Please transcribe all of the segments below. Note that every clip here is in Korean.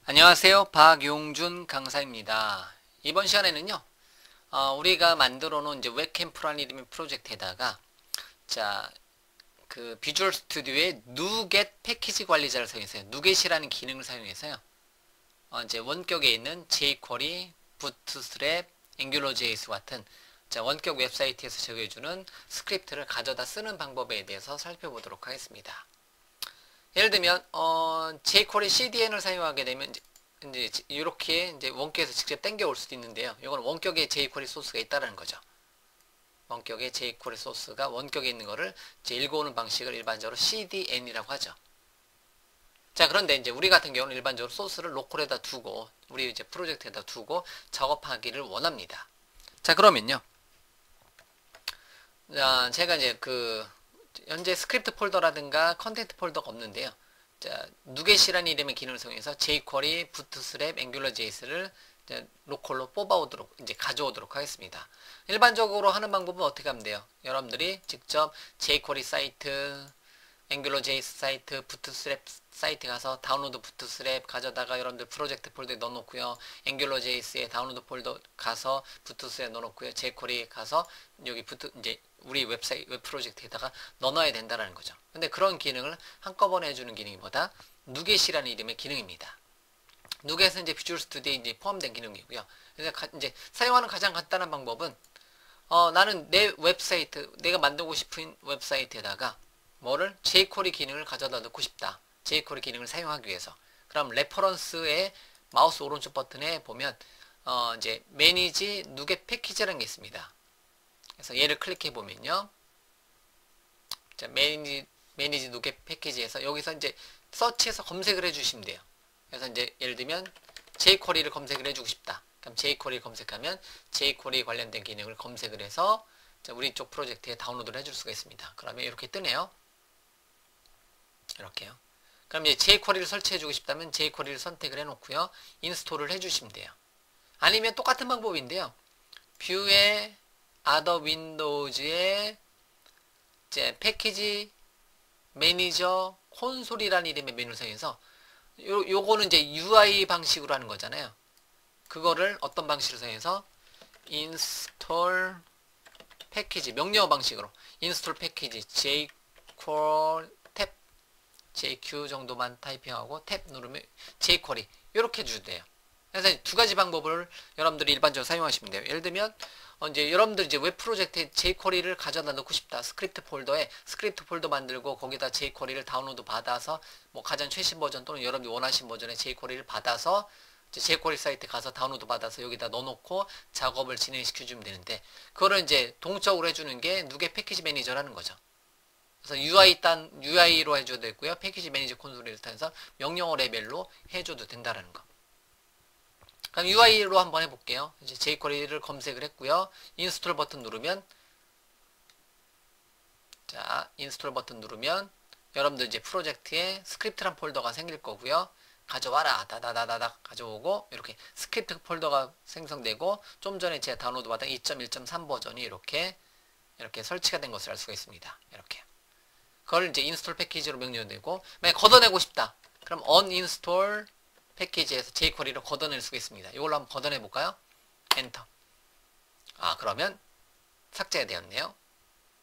안녕하세요. 박용준 강사입니다. 이번 시간에는요, 우리가 만들어 놓은 이제 웹캠프라는 이름의 프로젝트에다가, 자, 그 비주얼 스튜디오의 누겟 패키지 관리자를 사용해서요, 누겟이라는 기능을 사용해서요, 이제 원격에 있는 jQuery, 부트스트랩, 앵귤러.js 같은 원격 웹사이트에서 제공해주는 스크립트를 가져다 쓰는 방법에 대해서 살펴보도록 하겠습니다. 예를 들면 jQuery CDN을 사용하게 되면 이제 이렇게 이제 원격에서 직접 당겨 올 수도 있는데요. 이건 원격의 jQuery 소스가 있다라는 거죠. 원격의 jQuery 소스가 원격에 있는 거를 이제 읽어오는 방식을 일반적으로 CDN이라고 하죠. 자, 그런데 이제 우리 같은 경우는 일반적으로 소스를 로컬에다 두고 우리 이제 프로젝트에다 두고 작업하기를 원합니다. 자, 그러면요. 자, 제가 이제 현재 스크립트 폴더라든가 컨텐트 폴더가 없는데요. 자, 누겟이라는 이름의 기능을 사용해서 jQuery, 부트스트랩, 앵귤러.js를 로컬로 뽑아오도록 이제 가져오도록 하겠습니다. 일반적으로 하는 방법은 어떻게 하면 돼요? 여러분들이 직접 jQuery 사이트, 앵귤러.js 사이트, 부트스트랩 사이트 가서 다운로드 부트스트랩 가져다가 여러분들 프로젝트 폴더에 넣어놓고요. 앵귤러.js에 다운로드 폴더 가서 부트스트랩 넣어놓고요. jQuery 가서 여기 이제 우리 웹사이트 웹 프로젝트에다가 넣어놔야 된다는 거죠. 근데 그런 기능을 한꺼번에 해주는 기능이 뭐다? 누겟이라는 이름의 기능입니다. 누겟은 이제 비주얼 스튜디오에 이제 포함된 기능이고요. 그래서 이제 사용하는 가장 간단한 방법은 나는 내 웹사이트, 내가 만들고 싶은 웹사이트에다가 뭐를 jQuery 기능을 가져다 넣고 싶다. jQuery 기능을 사용하기 위해서. 그럼 레퍼런스의 마우스 오른쪽 버튼에 보면 이제 매니지 누겟 패키지라는 게 있습니다. 그래서 얘를 클릭해 보면요. 자, 매니지 누겟 패키지에서 여기서 이제 서치해서 검색을 해 주시면 돼요. 그래서 이제 예를 들면 jQuery를 검색을 해주고 싶다. 그럼 jQuery 검색하면 jQuery 관련된 기능을 검색을 해서 우리 쪽 프로젝트에 다운로드를 해줄 수가 있습니다. 그러면 이렇게 뜨네요. 이렇게요. 그럼 이제 jQuery를 설치해주고 싶다면 jQuery를 선택을 해놓고요. 인스톨을 해주시면 돼요. 아니면 똑같은 방법인데요. 뷰에 Other Windows의 이제 패키지 매니저 콘솔이라는 이름의 메뉴를 사용해서 요거는 이제 UI 방식으로 하는 거잖아요. 그거를 어떤 방식으로 사용해서 install 패키지 명령어 방식으로 install 패키지 jQuery 탭 JQ 정도만 타이핑하고 탭 누르면 jQuery 이렇게 주세요. 그래서 두 가지 방법을 여러분들이 일반적으로 사용하시면 돼요. 예를 들면 이제 여러분들 이제 웹 프로젝트에 jQuery를 가져다 넣고 싶다. 스크립트 폴더에 스크립트 폴더 만들고 거기다 jQuery를 다운로드 받아서 뭐 가장 최신 버전 또는 여러분들이 원하신 버전의 jQuery를 받아서 이제 jQuery 사이트 가서 다운로드 받아서 여기다 넣어놓고 작업을 진행시켜 주면 되는데 그거를 이제 동적으로 해주는 게 누겟 패키지 매니저라는 거죠. 그래서 UI로 해줘도 되고요. 패키지 매니저 콘솔을 통해서 명령어 레벨로 해줘도 된다라는 거. 그럼 UI로 한번 해볼게요. 이제 jQuery를 검색을 했고요. 인스톨 버튼 누르면 자, 인스톨 버튼 누르면 여러분들 이제 프로젝트에 스크립트란 폴더가 생길 거고요. 가져와라 다다다다다 가져오고 이렇게 스크립트 폴더가 생성되고 좀 전에 제가 다운로드 받은 2.1.3 버전이 이렇게 설치가 된 것을 알 수가 있습니다. 이렇게 그걸 이제 인스톨 패키지로 명령되고 만약 걷어내고 싶다. 그럼 uninstall 패키지에서 jQuery로 걷어낼 수가 있습니다. 이걸로 한번 걷어내 볼까요? 엔터. 그러면 삭제가 되었네요.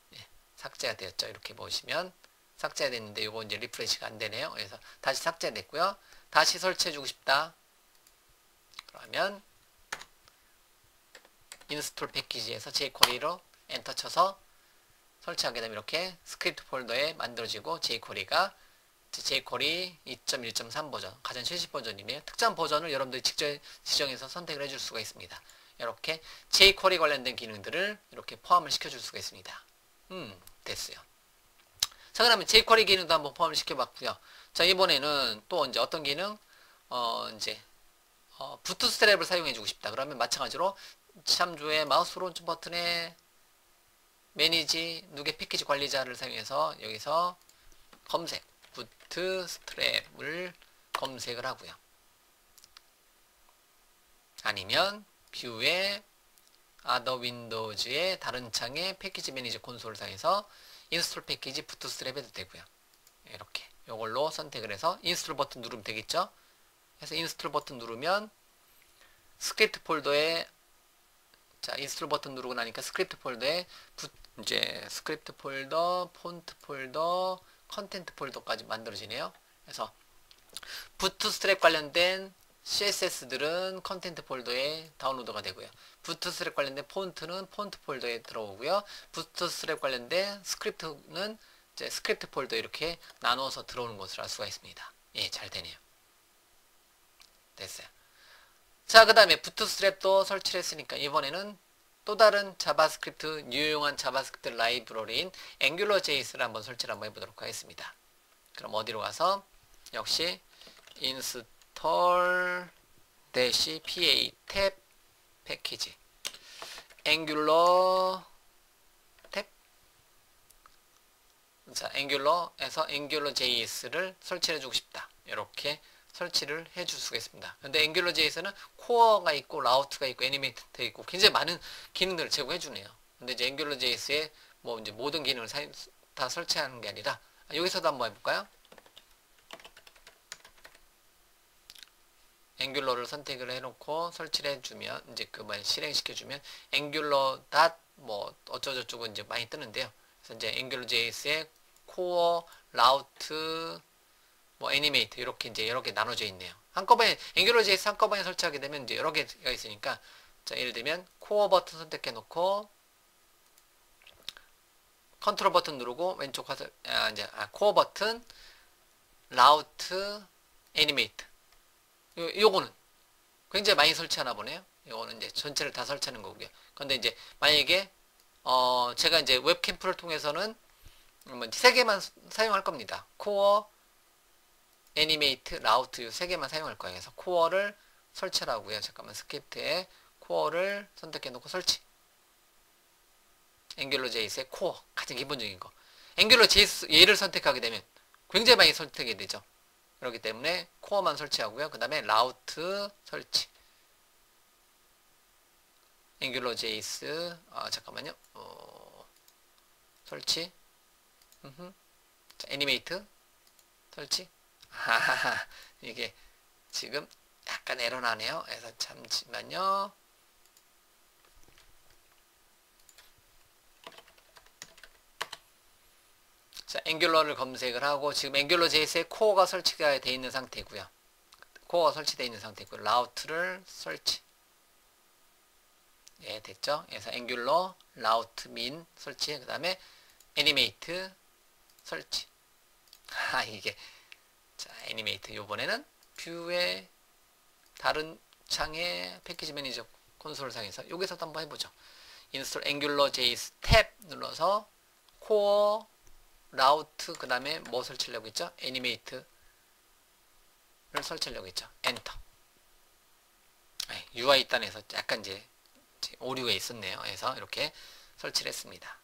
네, 삭제가 되었죠. 이렇게 보시면 삭제가 됐는데 이거 이제 리프레시가 안 되네요. 그래서 다시 삭제됐고요. 다시 설치해 주고 싶다. 그러면 인스톨 패키지에서 jQuery로 엔터 쳐서 설치하게 되면 이렇게 스크립트 폴더에 만들어지고 jQuery가 jQuery 2.1.3 버전 가장 최신 버전이며 특정 버전을 여러분들이 직접 지정해서 선택을 해줄 수가 있습니다. 이렇게 jQuery 관련된 기능들을 이렇게 포함을 시켜줄 수가 있습니다. 됐어요. 자, 그러면 jQuery 기능도 한번 포함을 시켜봤고요. 자, 이번에는 또 이제 어떤 기능? 부트스트랩을 사용해주고 싶다. 그러면 마찬가지로 참조의 마우스 오른쪽 버튼에 매니지 누겟 패키지 관리자를 사용해서 여기서 검색 부트스트랩을 검색을 하고요. 아니면 뷰에 Other Windows의 다른 창에 패키지 매니저 콘솔을 사용해서 인스톨 패키지 부트스트랩 해도 되고요. 이렇게 이걸로 선택을 해서 인스톨 버튼 누르면 되겠죠. 해서 인스톨 버튼 누르면 스크립트 폴더에 자 인스톨 버튼 누르고 나니까 스크립트 폴더에 이제 스크립트 폴더, 폰트 폴더, 컨텐트 폴더까지 만들어지네요. 그래서 부트스트랩 관련된 CSS들은 컨텐트 폴더에 다운로드가 되고요. 부트스트랩 관련된 폰트는 폰트 폴더에 들어오고요. 부트스트랩 관련된 스크립트는 이제 스크립트 폴더 이렇게 나누어서 들어오는 것을 알 수가 있습니다. 예, 잘 되네요. 됐어요. 자, 그 다음에 부트스트랩도 설치를 했으니까 이번에는 또 다른 자바스크립트, 유용한 자바스크립트 라이브러리인 앵귤러JS를 한번 설치를 한번 해보도록 하겠습니다. 그럼 어디로 가서 역시 install -pa 탭 패키지 앵귤러 탭 자, 앵귤러에서 앵귤러JS를 설치해 주고 싶다. 이렇게 설치를 해줄 수가 있습니다. 근데 앵귤러JS는 코어가 있고 라우트가 있고 애니메이트 있고 굉장히 많은 기능들을 제공해 주네요. 근데 이제 앵귤러JS의 뭐 이제 모든 기능을 다 설치하는 게 아니라 여기서도 한번 해볼까요? 앵귤러를 선택을 해놓고 설치를 해주면 이제 그 말 실행시켜주면 앵귤러 뭐 어쩌고저쩌고 이제 많이 뜨는데요. 그래서 이제 앵귤러JS의 코어, 라우트, 뭐 애니메이트 이렇게 이제 여러 개 나눠져 있네요. 한꺼번에 앵귤러JS 한꺼번에 설치하게 되면 이제 여러 개가 있으니까 자 예를 들면 코어 버튼 선택해 놓고 컨트롤 버튼 누르고 왼쪽 가서 코어 버튼, 라우트, 애니메이트 요거는 굉장히 많이 설치하나 보네요. 요거는 이제 전체를 다 설치하는 거고요. 근데 이제 만약에 제가 이제 웹캠프를 통해서는 세 개만 사용할 겁니다. 코어, 애니메이트, 라우트 이 세 개만 사용할 거예요. 그래서 코어를 설치하고요. 잠깐만 스크립트에 코어를 선택해 놓고 설치. 앵귤러JS의 코어 가장 기본적인 거. 앵귤러JS 얘를 선택하게 되면 굉장히 많이 선택이 되죠. 그렇기 때문에 코어만 설치하고요. 그 다음에 라우트 설치. 앵귤러JS 잠깐만요. 설치. 자, 애니메이트 설치. 하하하 이게 지금 약간 에러 나네요. 그래서 잠시만요. 자, 앵귤러를 검색을 하고 지금 앵귤러JS에 코어가 설치가 되어 있는 상태고요. 코어가 설치되어 있는 상태고 라우트를 설치. 예, 됐죠? 그래서 앵귤러 라우트 민 설치. 그 다음에 애니메이트 설치. 이게 자, 애니메이트 요번에는 뷰의 다른 창의 패키지 매니저 콘솔 상에서 여기서도 한번 해보죠. 인스톨 앵귤러JS 탭 눌러서 코어 라우트 그 다음에 뭐 설치하려고 했죠? 애니메이트를 설치하려고 했죠. 엔터. UI 단에서 약간 이제 오류가 있었네요. 그래서 이렇게 설치를 했습니다.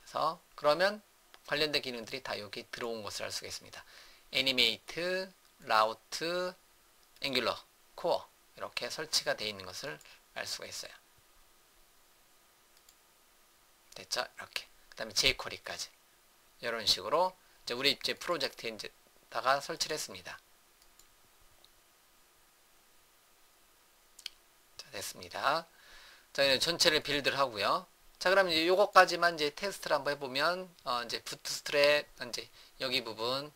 그래서 그러면 관련된 기능들이 다 여기 들어온 것을 알 수가 있습니다. 애니메이트, 라우트, 앵귤러, 코어 이렇게 설치가 되어 있는 것을 알 수가 있어요. 됐죠? 이렇게. 그 다음에 jQuery까지. 이런 식으로 이제 우리 이제 프로젝트에 이제다가 설치를 했습니다. 자, 됐습니다. 자, 이제 전체를 빌드를 하고요. 자, 그럼 이제 요거까지만 이제 테스트를 한번 해보면, 이제 부트스트랩, 이제 여기 부분,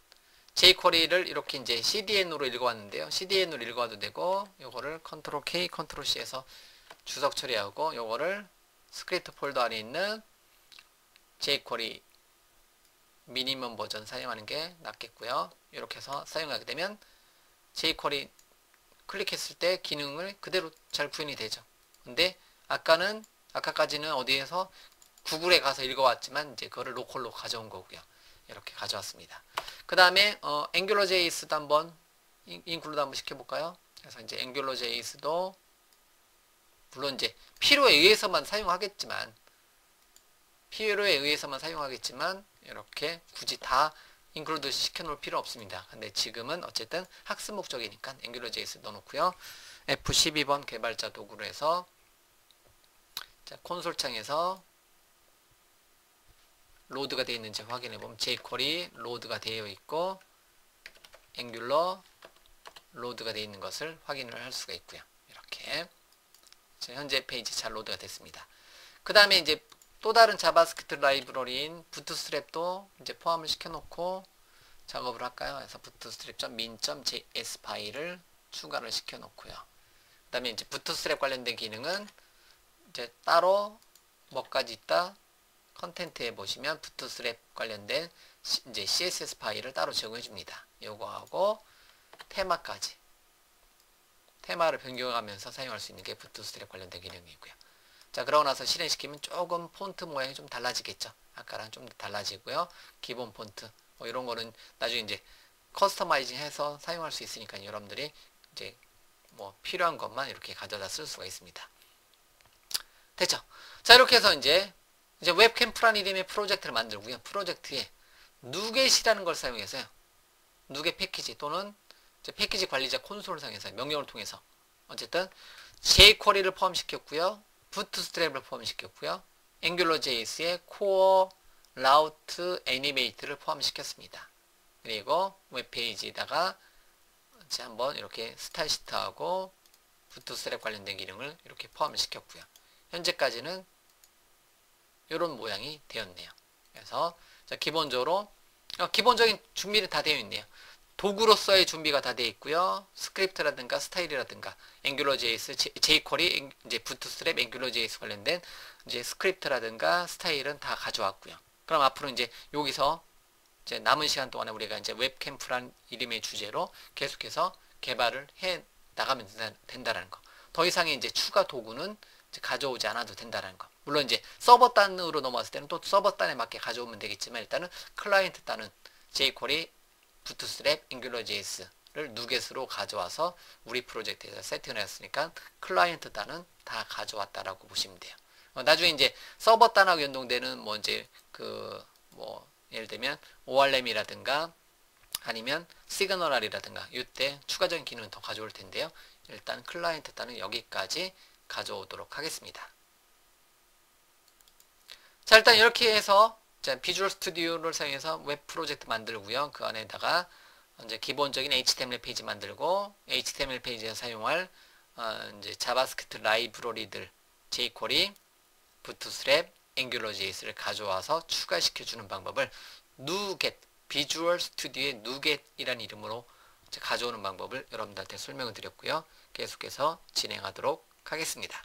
jQuery를 이렇게 이제 CDN으로 읽어왔는데요. CDN으로 읽어와도 되고, 요거를 컨트롤 K, 컨트롤 C 해서 주석 처리하고, 요거를 스크립트 폴더 안에 있는 jQuery 미니멈 버전 사용하는 게 낫겠고요. 이렇게 해서 사용하게 되면 jQuery 클릭했을 때 기능을 그대로 잘 구현이 되죠. 근데 아까까지는 어디에서 구글에 가서 읽어왔지만 이제 그거를 로컬로 가져온 거고요. 이렇게 가져왔습니다. 그 다음에 앵귤러JS도 한번 인클루드 한번 시켜볼까요? 그래서 이제 앵귤러JS도 물론 이제 필요에 의해서만 사용하겠지만 이렇게 굳이 다 인클루드 시켜놓을 필요 없습니다. 근데 지금은 어쨌든 학습 목적이니까 앵귤러JS 넣어놓고요. F12번 개발자 도구로 해서 자, 콘솔 창에서 로드가 되어 있는지 확인해 보면 jQuery 로드가 되어 있고 앵귤러 로드가 되어 있는 것을 확인을 할 수가 있고요. 이렇게 현재 페이지 잘 로드가 됐습니다. 그 다음에 이제 또 다른 자바스크립트 라이브러리인 부트스트랩도 이제 포함을 시켜놓고 작업을 할까요? 그래서 bootstrap.min.js 파일을 추가를 시켜놓고요. 그 다음에 이제 부트스트랩 관련된 기능은 이제 따로 뭐까지 있다? 컨텐트에 보시면 부트스트랩 관련된 이제 CSS 파일을 따로 제공해 줍니다. 요거하고 테마까지. 테마를 변경하면서 사용할 수 있는 게 부트스트랩 관련된 기능이고요. 자, 그러고 나서 실행시키면 조금 폰트 모양이 좀 달라지겠죠. 아까랑 좀 달라지고요. 기본 폰트 뭐 이런 거는 나중에 이제 커스터마이징 해서 사용할 수 있으니까 여러분들이 이제 뭐 필요한 것만 이렇게 가져다 쓸 수가 있습니다. 됐죠? 자, 이렇게 해서 이제 웹캠프라는 이름의 프로젝트를 만들고요. 프로젝트에 누겟이라는 걸 사용해서요. 누겟 패키지 또는 이제 패키지 관리자 콘솔을 사용해서 명령을 통해서 어쨌든 jQuery를 포함시켰고요. 부트스트랩을 포함시켰고요. 앵귤러JS의 코어, 라우트, 애니메이트를 포함시켰습니다. 그리고 웹페이지에다가 이제 한번 이렇게 스타일 시트하고 부트스트랩 관련된 기능을 이렇게 포함을 시켰고요. 현재까지는 이런 모양이 되었네요. 그래서 기본적으로 기본적인 준비는 다 되어 있네요. 도구로서의 준비가 다 되어 있고요. 스크립트라든가 스타일이라든가 앵귤러JS, jQuery, 이제 부트스트랩, 앵귤러JS 관련된 이제 스크립트라든가 스타일은 다 가져왔고요. 그럼 앞으로 이제 여기서 이제 남은 시간 동안에 우리가 이제 웹캠프란 이름의 주제로 계속해서 개발을 해 나가면 된다라는 거. 더 이상의 이제 추가 도구는 이제 가져오지 않아도 된다라는 거. 물론 이제 서버 단으로 넘어왔을 때는 또 서버 단에 맞게 가져오면 되겠지만 일단은 클라이언트 단은 jQuery, 부트스트랩, 앵귤러JS를 누겟으로 가져와서 우리 프로젝트에서 세팅을 했으니까 클라이언트 단은 다 가져왔다라고 보시면 돼요. 나중에 이제 서버 단하고 연동되는 뭐 이제 그 뭐 예를 들면 ORM이라든가 아니면 시그널이라든가 이때 추가적인 기능은 더 가져올 텐데요. 일단 클라이언트 단은 여기까지 가져오도록 하겠습니다. 자, 일단 이렇게 해서 비주얼 스튜디오를 사용해서 웹 프로젝트 만들고요. 그 안에다가 이제 기본적인 HTML 페이지 만들고 HTML 페이지에서 사용할 이제 자바스크립트 라이브러리들 jQuery, 부트스트랩, 앵귤러JS를 가져와서 추가시켜주는 방법을 누겟, 비주얼 스튜디오의 누겟이라는 이름으로 가져오는 방법을 여러분들한테 설명을 드렸고요. 계속해서 진행하도록 하겠습니다.